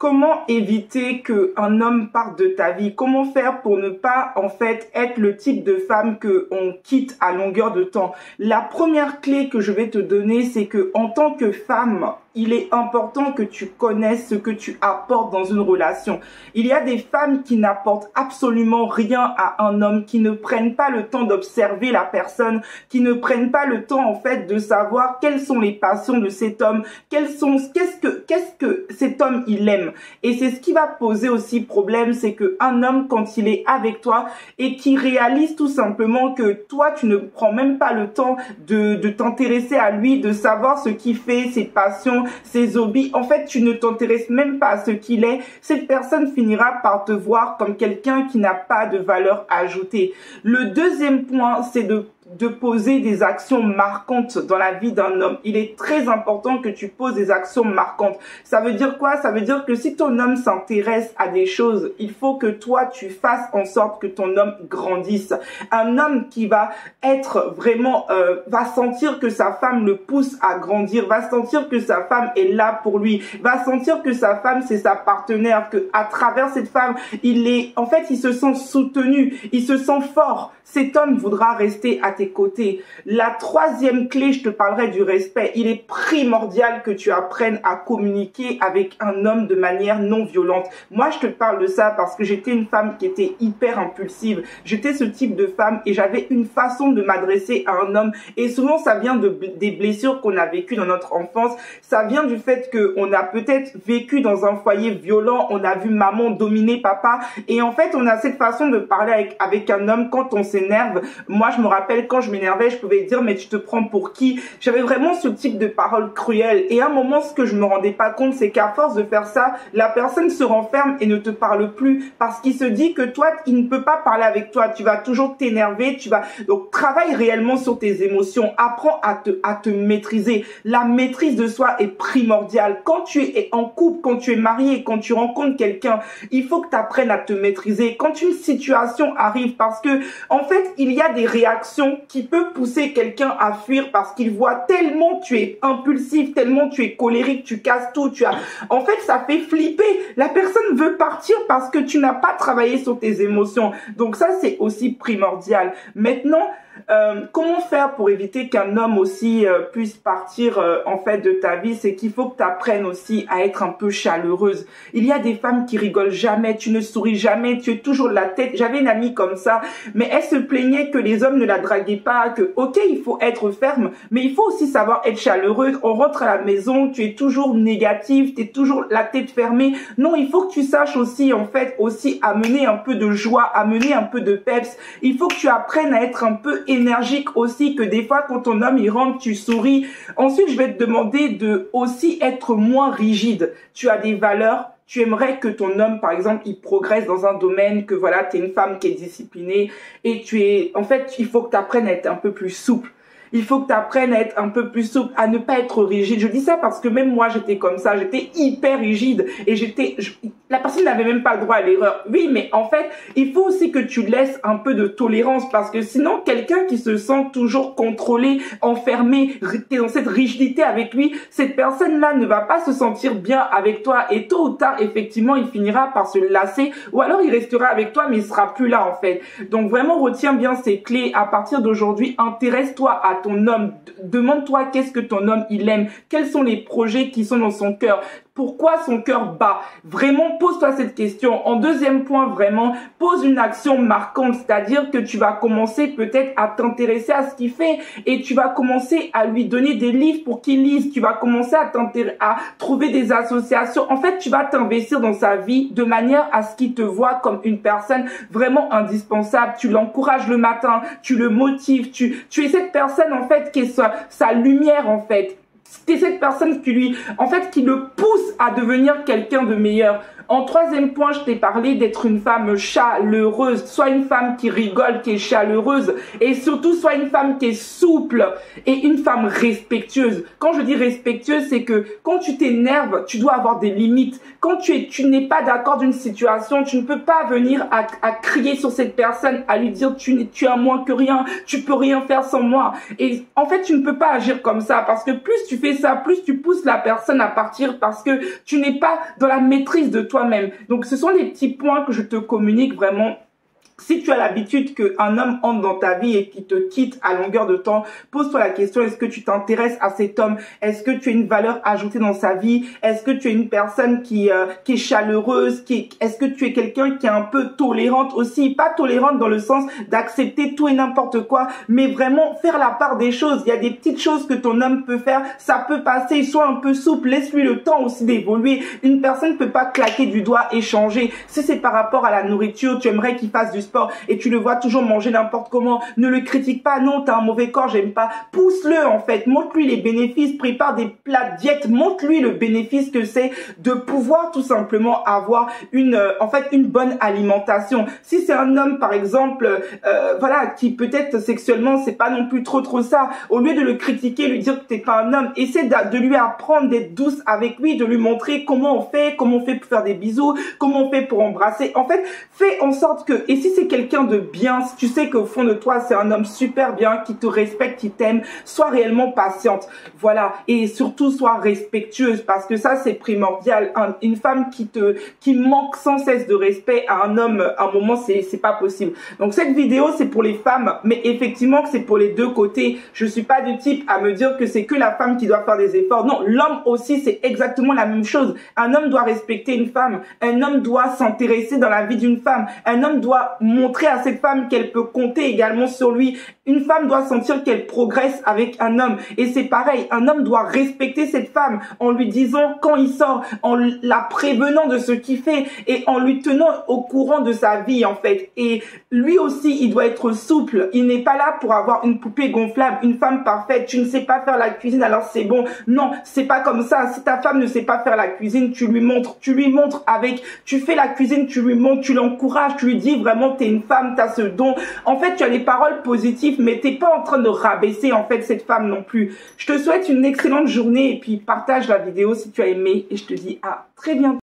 Comment éviter qu'un homme parte de ta vie? Comment faire pour ne pas, en fait, être le type de femme que on quitte à longueur de temps? La première clé que je vais te donner, c'est que en tant que femme, il est important que tu connaisses ce que tu apportes dans une relation. Il y a des femmes qui n'apportent absolument rien à un homme, qui ne prennent pas le temps d'observer la personne, qui ne prennent pas le temps, en fait, de savoir quelles sont les passions de cet homme, qu'est-ce que cet homme il aime. Et c'est ce qui va poser aussi problème, c'est que un homme, quand il est avec toi et qui réalise tout simplement que toi, tu ne prends même pas le temps de t'intéresser à lui, de savoir ce qu'il fait, ses passions, ses hobbies, en fait, tu ne t'intéresses même pas à ce qu'il est, cette personne finira par te voir comme quelqu'un qui n'a pas de valeur ajoutée. Le deuxième point, c'est de poser des actions marquantes dans la vie d'un homme. Il est très important que tu poses des actions marquantes. Ça veut dire quoi? Ça veut dire que si ton homme s'intéresse à des choses, il faut que toi, tu fasses en sorte que ton homme grandisse. Un homme qui va être vraiment, va sentir que sa femme le pousse à grandir, va sentir que sa femme est là pour lui, va sentir que sa femme, c'est sa partenaire, que à travers cette femme, en fait, il se sent soutenu, il se sent fort. Cet homme voudra rester à tes côtés. La troisième clé, je te parlerai du respect. Il est primordial que tu apprennes à communiquer avec un homme de manière non violente. Moi, je te parle de ça parce que j'étais une femme qui était hyper impulsive. J'étais ce type de femme et j'avais une façon de m'adresser à un homme. Et souvent, ça vient des blessures qu'on a vécues dans notre enfance. Ça vient du fait qu'on a peut-être vécu dans un foyer violent. On a vu maman dominer papa. Et en fait, on a cette façon de parler avec un homme quand on s'énerve. Moi, je me rappelle quand je m'énervais, je pouvais dire mais tu te prends pour qui? J'avais vraiment ce type de paroles cruelles. Et à un moment, ce que je me rendais pas compte, c'est qu'à force de faire ça, la personne se renferme et ne te parle plus parce qu'il se dit que toi, il ne peut pas parler avec toi. Tu vas toujours t'énerver. Donc travaille réellement sur tes émotions. Apprends à te maîtriser. La maîtrise de soi est primordiale. Quand tu es en couple, quand tu es marié, quand tu rencontres quelqu'un, il faut que tu apprennes à te maîtriser. Quand une situation arrive, parce que en fait, il y a des réactions qui peuvent pousser quelqu'un à fuir parce qu'il voit tellement tu es impulsif, tellement tu es colérique, tu casses tout, en fait, ça fait flipper. La personne veut partir parce que tu n'as pas travaillé sur tes émotions. Donc ça, c'est aussi primordial. Maintenant, comment faire pour éviter qu'un homme aussi puisse partir en fait de ta vie? C'est qu'il faut que tu apprennes aussi à être un peu chaleureuse. Il y a des femmes qui rigolent jamais, tu ne souris jamais, tu es toujours de la tête. J'avais une amie comme ça, mais elle se plaignait que les hommes ne la draguaient pas, que ok, il faut être ferme, mais il faut aussi savoir être chaleureux. On rentre à la maison, tu es toujours négative, tu es toujours la tête fermée. Non, il faut que tu saches aussi en fait aussi amener un peu de joie, amener un peu de peps. Il faut que tu apprennes à être un peu énergique aussi, que des fois quand ton homme il rentre, tu souris. Ensuite, je vais te demander de aussi être moins rigide. Tu as des valeurs. Tu aimerais que ton homme, par exemple, il progresse dans un domaine, que voilà, tu es une femme qui est disciplinée et en fait, il faut que tu apprennes à être un peu plus souple. Il faut que tu apprennes à être un peu plus souple, à ne pas être rigide. Je dis ça parce que même moi, j'étais comme ça. J'étais hyper rigide et la personne n'avait même pas le droit à l'erreur. Oui, mais en fait, il faut aussi que tu laisses un peu de tolérance parce que sinon, quelqu'un qui se sent toujours contrôlé, enfermé, t'es dans cette rigidité avec lui, cette personne-là ne va pas se sentir bien avec toi et tôt ou tard, effectivement, il finira par se lasser ou alors il restera avec toi mais il sera plus là en fait. Donc vraiment, retiens bien ces clés. À partir d'aujourd'hui, intéresse-toi à ton homme, demande-toi qu'est-ce que ton homme il aime, quels sont les projets qui sont dans son cœur, pourquoi son cœur bat. Vraiment, pose-toi cette question. En deuxième point, vraiment, pose une action marquante, c'est-à-dire que tu vas commencer peut-être à t'intéresser à ce qu'il fait et tu vas commencer à lui donner des livres pour qu'il lise. Tu vas commencer à trouver des associations. En fait, tu vas t'investir dans sa vie de manière à ce qu'il te voit comme une personne vraiment indispensable. Tu l'encourages le matin, tu le motives, tu es cette personne en fait qui est sa lumière en fait. C'est cette personne qui le pousse à devenir quelqu'un de meilleur. En troisième point, je t'ai parlé d'être une femme chaleureuse. Sois une femme qui rigole, qui est chaleureuse. Et surtout, sois une femme qui est souple et une femme respectueuse. Quand je dis respectueuse, c'est que quand tu t'énerves, tu dois avoir des limites. Quand tu n'es pas d'accord d'une situation, tu ne peux pas venir à crier sur cette personne, à lui dire tu es à moins que rien, tu peux rien faire sans moi. Et en fait, tu ne peux pas agir comme ça parce que plus tu fais ça, plus tu pousses la personne à partir parce que tu n'es pas dans la maîtrise de toi-même. Donc, ce sont des petits points que je te communique vraiment. Si tu as l'habitude qu'un homme entre dans ta vie et qu'il te quitte à longueur de temps, pose-toi la question, est-ce que tu t'intéresses à cet homme? Est-ce que tu as une valeur ajoutée dans sa vie? Est-ce que tu es une personne qui est chaleureuse? Est-ce que tu es quelqu'un qui est un peu tolérante aussi? Pas tolérante dans le sens d'accepter tout et n'importe quoi, mais vraiment faire la part des choses. Il y a des petites choses que ton homme peut faire, ça peut passer, sois un peu souple, laisse-lui le temps aussi d'évoluer. Une personne ne peut pas claquer du doigt et changer. Si c'est par rapport à la nourriture, tu aimerais qu'il fasse du sport et tu le vois toujours manger n'importe comment, ne le critique pas, non, t'as un mauvais corps, j'aime pas. Pousse-le en fait, montre-lui les bénéfices, prépare des plats de diète, montre-lui le bénéfice que c'est de pouvoir tout simplement avoir une bonne alimentation. Si c'est un homme par exemple, voilà, qui peut-être sexuellement c'est pas non plus trop ça, au lieu de le critiquer, lui dire que t'es pas un homme, essaie de lui apprendre d'être douce avec lui, de lui montrer comment on fait pour faire des bisous, comment on fait pour embrasser. En fait, fais en sorte que, et si c'est quelqu'un de bien, si tu sais qu'au fond de toi c'est un homme super bien, qui te respecte, qui t'aime, sois réellement patiente, voilà, et surtout sois respectueuse, parce que ça c'est primordial. Une femme qui manque sans cesse de respect à un homme, à un moment c'est pas possible. Donc cette vidéo c'est pour les femmes, mais effectivement que c'est pour les deux côtés. Je suis pas du type à me dire que c'est que la femme qui doit faire des efforts, non, l'homme aussi c'est exactement la même chose. Un homme doit respecter une femme, un homme doit s'intéresser dans la vie d'une femme, un homme doit montrer à cette femme qu'elle peut compter également sur lui. Une femme doit sentir qu'elle progresse avec un homme. Et c'est pareil, un homme doit respecter cette femme en lui disant quand il sort, en la prévenant de ce qu'il fait et en lui tenant au courant de sa vie en fait. Et lui aussi, il doit être souple. Il n'est pas là pour avoir une poupée gonflable, une femme parfaite. Tu ne sais pas faire la cuisine, alors c'est bon. Non, c'est pas comme ça. Si ta femme ne sait pas faire la cuisine, tu lui montres avec, tu fais la cuisine, tu lui montres, tu l'encourages, tu lui dis vraiment t'es une femme, t'as ce don. En fait, tu as des paroles positives, mais t'es pas en train de rabaisser en fait cette femme non plus. Je te souhaite une excellente journée et puis partage la vidéo si tu as aimé et je te dis à très bientôt.